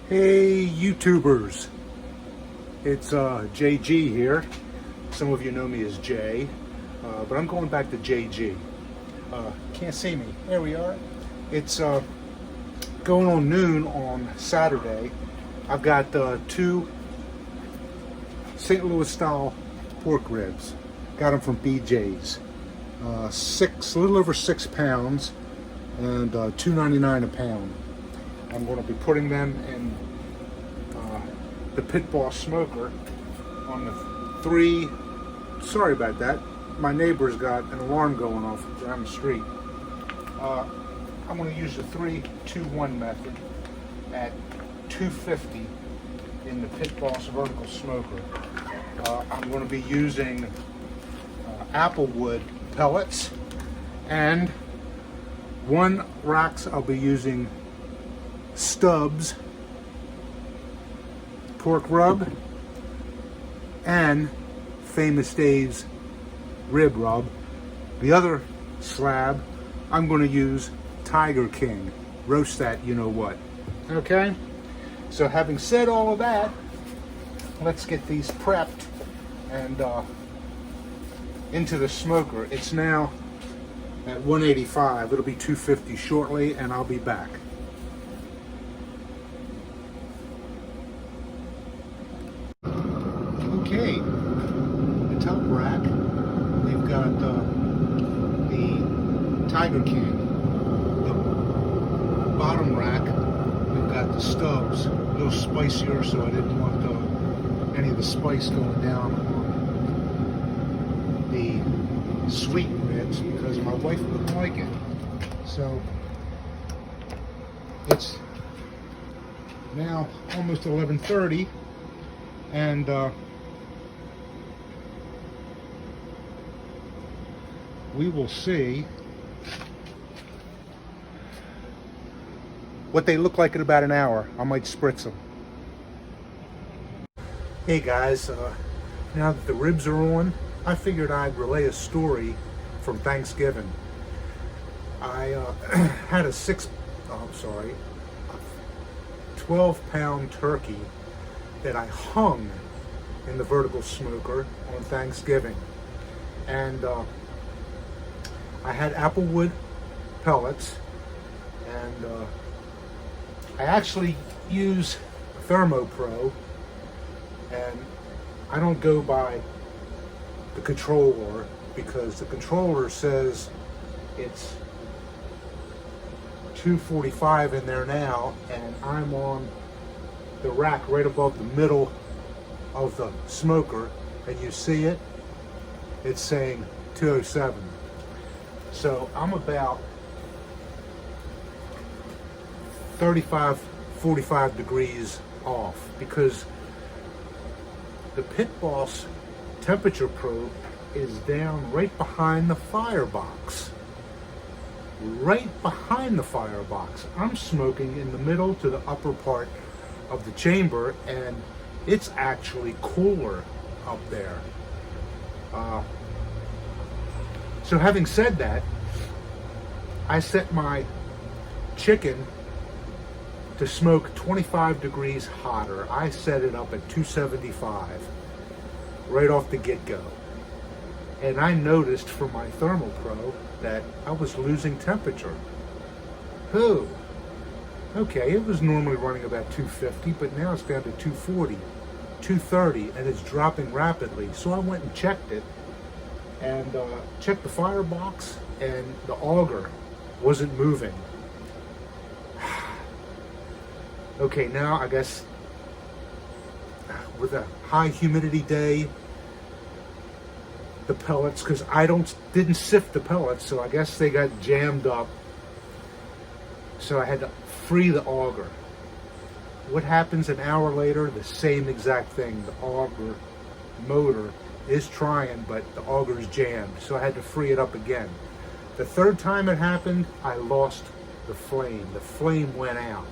Hey YouTubers, it's JG here. Some of you know me as Jay, but I'm going back to JG. Can't see me. There we are. It's going on noon on Saturday. I've got two St. Louis style pork ribs. Got them from BJ's. A little over 6 pounds, and $2.99 a pound. I'm going to be putting them in the Pit Boss smoker on the three. Sorry about that. My neighbor's got an alarm going off down the street. I'm going to use the 3-2-1 method at 250 in the Pit Boss vertical smoker. I'm going to be using applewood pellets, and one racks I'll be using Stubbs pork rub and Famous Dave's rib rub. The other slab I'm going to use Tiger King. Roast that you know what. Okay? So having said all of that, let's get these prepped and into the smoker. It's now at 185. It'll be 250 shortly, and I'll be back. Okay, the top rack, they've got the Tiger King. The bottom rack, we've got the Stubbs, a little spicier, so I didn't want any of the spice going down on the sweet ribs because my wife wouldn't like it. So it's now almost 11:30, and we will see what they look like in about an hour. I might spritz them. Hey guys, now that the ribs are on, I figured I'd relay a story from Thanksgiving. I had a 12-pound turkey that I hung in the vertical smoker on Thanksgiving. And I had applewood pellets, and I actually use ThermoPro, and I don't go by the controller because the controller says it's 245 in there now, and I'm on the rack right above the middle of the smoker, and you see it, it's saying 207. So I'm about 35-45 degrees off because the Pit Boss temperature probe is down right behind the firebox. Right behind the firebox. I'm smoking in the middle to the upper part of the chamber, and it's actually cooler up there. So having said that, I set my chicken to smoke 25 degrees hotter. I set it up at 275 right off the get-go. And I noticed from my ThermoPro that I was losing temperature. Okay, it was normally running about 250, but now it's down to 240, 230, and it's dropping rapidly. So I went and checked it, and checked the firebox, and the auger wasn't moving. Okay, now I guess with a high humidity day, the pellets, because I didn't sift the pellets, so I guess they got jammed up. So I had to free the auger. What happens an hour later? The same exact thing. The auger motor is trying, but the auger is jammed, so I had to free it up again. The third time it happened, I lost the flame. The flame went out.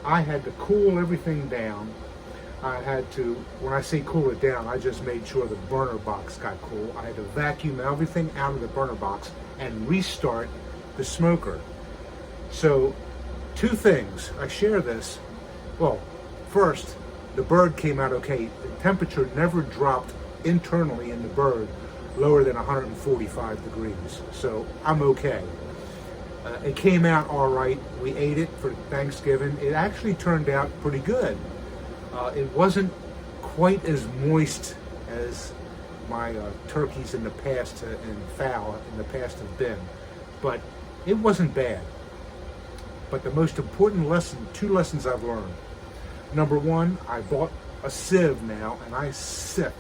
I had to cool everything down. I had to, when I say cool it down, I just made sure the burner box got cool. I had to vacuum everything out of the burner box and restart the smoker. So, two things. I share this. Well, First, the bird came out okay. The temperature never dropped internally in the bird lower than 145 degrees, so I'm okay. It came out all right. We ate it for Thanksgiving. It actually turned out pretty good. It wasn't quite as moist as my turkeys in the past and fowl in the past have been, but it wasn't bad. But the most important lesson, two lessons I've learned. Number one, I bought a sieve now, and I sift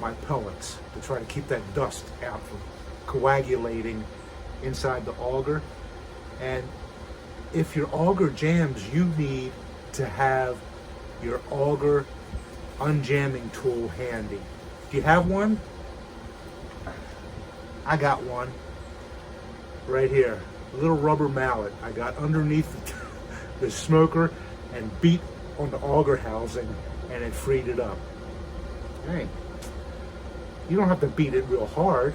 my pellets to try to keep that dust out from coagulating inside the auger. And if your auger jams, you need to have your auger unjamming tool handy. Do you have one? I got one right here. A little rubber mallet I got underneath the smoker and beat on the auger housing, and it freed it up. Hey, you don't have to beat it real hard.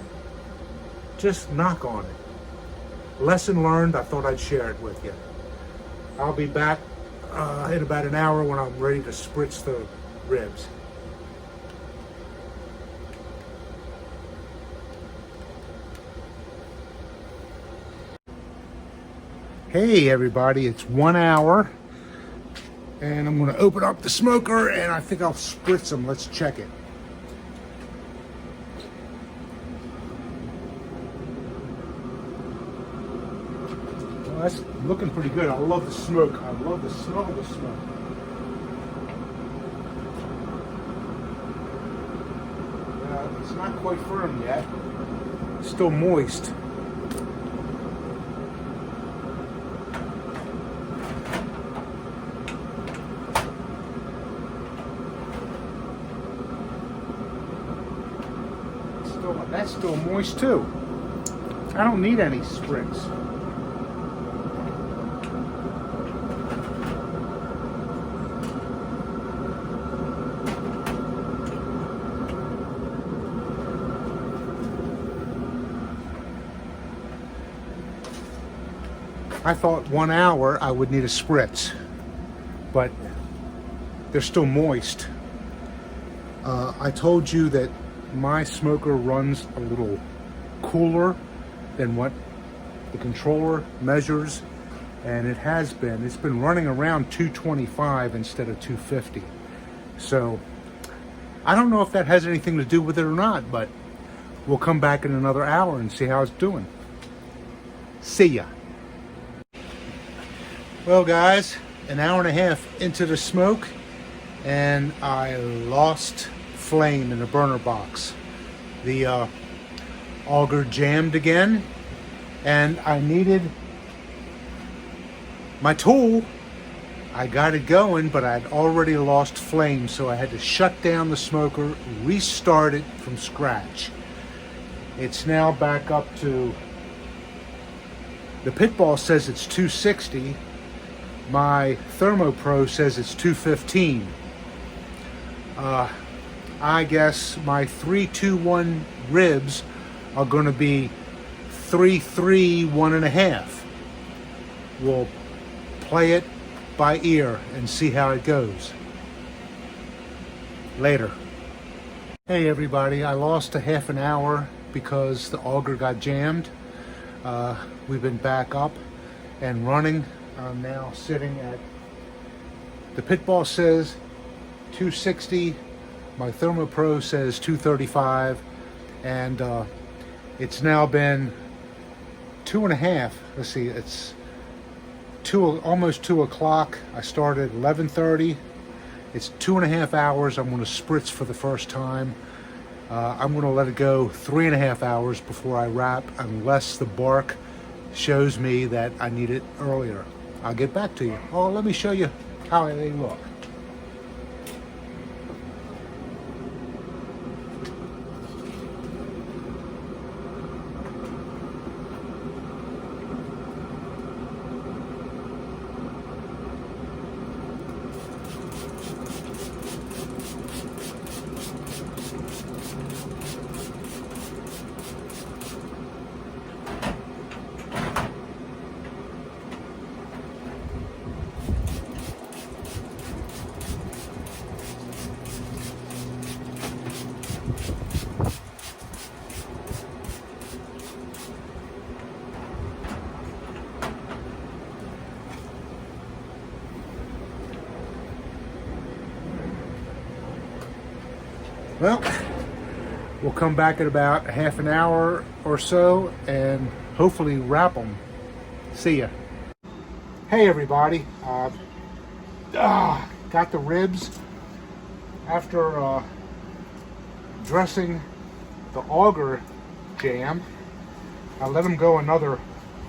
Just knock on it. Lesson learned, I thought I'd share it with you. I'll be back in about an hour when I'm ready to spritz the ribs. Hey everybody, it's 1 hour and I'm going to open up the smoker and I think I'll spritz them. Let's check it. Well, that's looking pretty good. I love the smoke. I love the smell of the smoke. It's not quite firm yet. It's still moist. That's still moist too. I don't need any spritz. I thought 1 hour I would need a spritz, but they're still moist. I told you that my smoker runs a little cooler than what the controller measures, and it's been running around 225 instead of 250. So I don't know if that has anything to do with it or not, but we'll come back in another hour and see how it's doing. See ya. Well guys, an hour and a half into the smoke and I lost flame in the burner box. The auger jammed again and I needed my tool. I got it going, but I'd already lost flame, so I had to shut down the smoker, restart it from scratch. It's now back up to, the Pitball says it's 260. My ThermoPro says it's 215. I guess my 321 ribs are going to be 3-3 1.5. We'll play it by ear and see how it goes. Later. Hey everybody, I lost a half an hour because the auger got jammed. We've been back up and running. I'm now sitting at, the Pitball says 260, my ThermoPro says 235, and it's now been 2.5. Let's see, it's almost 2 o'clock. I started at 11:30. It's 2.5 hours. I'm going to spritz for the first time. I'm going to let it go 3.5 hours before I wrap, unless the bark shows me that I need it earlier. I'll get back to you. Oh, let me show you how they look. Well, we'll come back in about half an hour or so and hopefully wrap them. See ya. Hey everybody, got the ribs after dressing the auger jam. I let them go another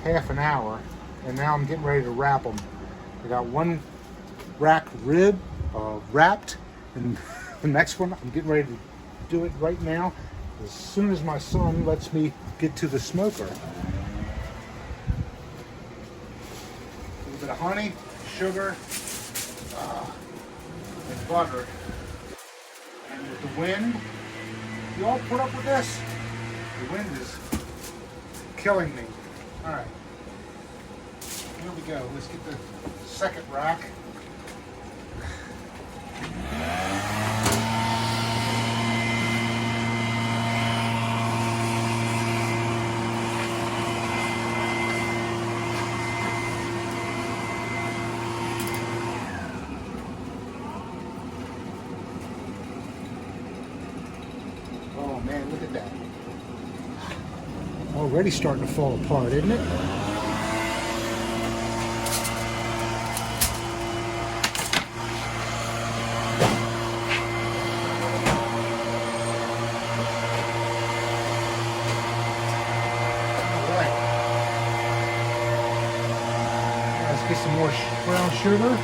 half an hour, and now I'm getting ready to wrap them. I got one rack rib wrapped, and the next one I'm getting ready to do it right now as soon as my son lets me get to the smoker. A little bit of honey, sugar, and butter. And with the wind, you all put up with this? The wind is killing me. All right, here we go. Let's get the second rack. Oh man, look at that. Already starting to fall apart, isn't it? Alright. Let's get some more brown sugar.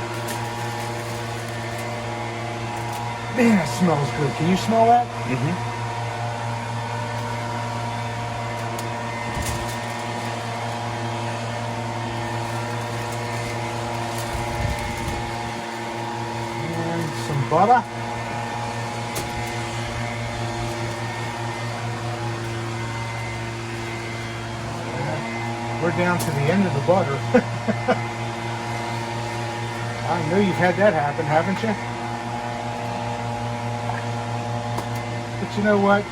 Man, that smells good. Can you smell that? Mm-hmm. Butter. We're down to the end of the butter. I know you've had that happen, haven't you? But you know what?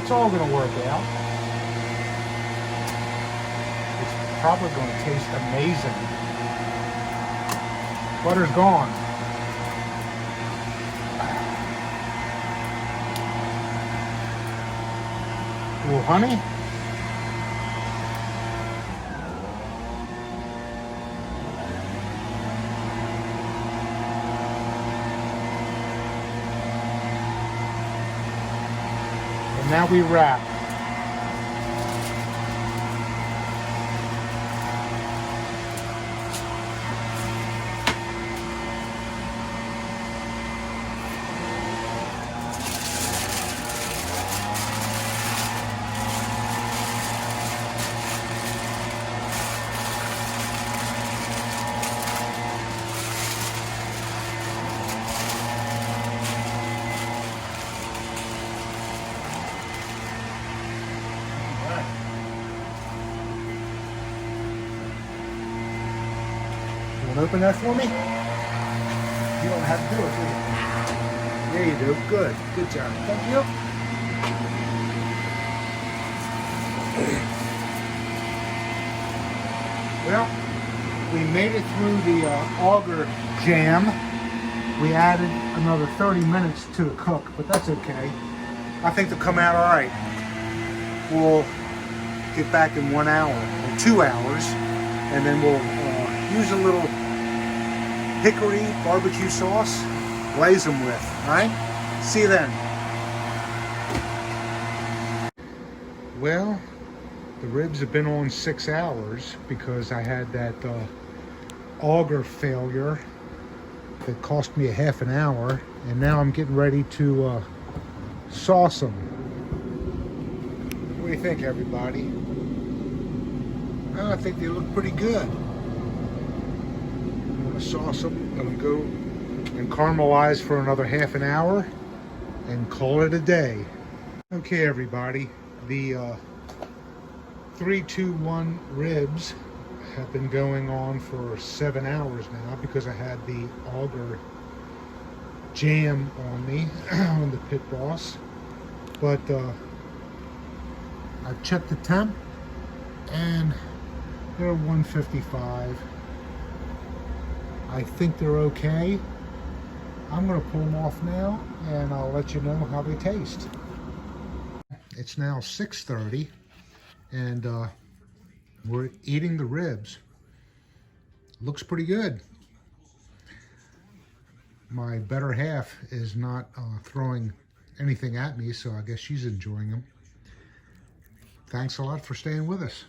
It's all going to work out. It's probably going to taste amazing. Butter's gone. A little honey. And now we wrap. Open that for me? You don't have to do it, do you? There you do. Good. Good job. Thank you. Well, we made it through the auger jam. We added another 30 minutes to the cook, but that's okay. I think they'll come out all right. We'll get back in 1 hour or 2 hours, and then we'll use a little hickory barbecue sauce, glaze them with, all right? See you then. Well, the ribs have been on 6 hours because I had that auger failure that cost me a half an hour, and now I'm getting ready to sauce them. What do you think, everybody? Well, I think they look pretty good. Sauce them, let them go and caramelize for another half an hour and call it a day. Okay everybody, the 3-2-1 ribs have been going on for 7 hours now because I had the auger jam on me on the Pit Boss, but I checked the temp and they're 155. I think they're okay. I'm going to pull them off now, and I'll let you know how they taste. It's now 6:30, and we're eating the ribs. Looks pretty good. My better half is not throwing anything at me, so I guess she's enjoying them. Thanks a lot for staying with us.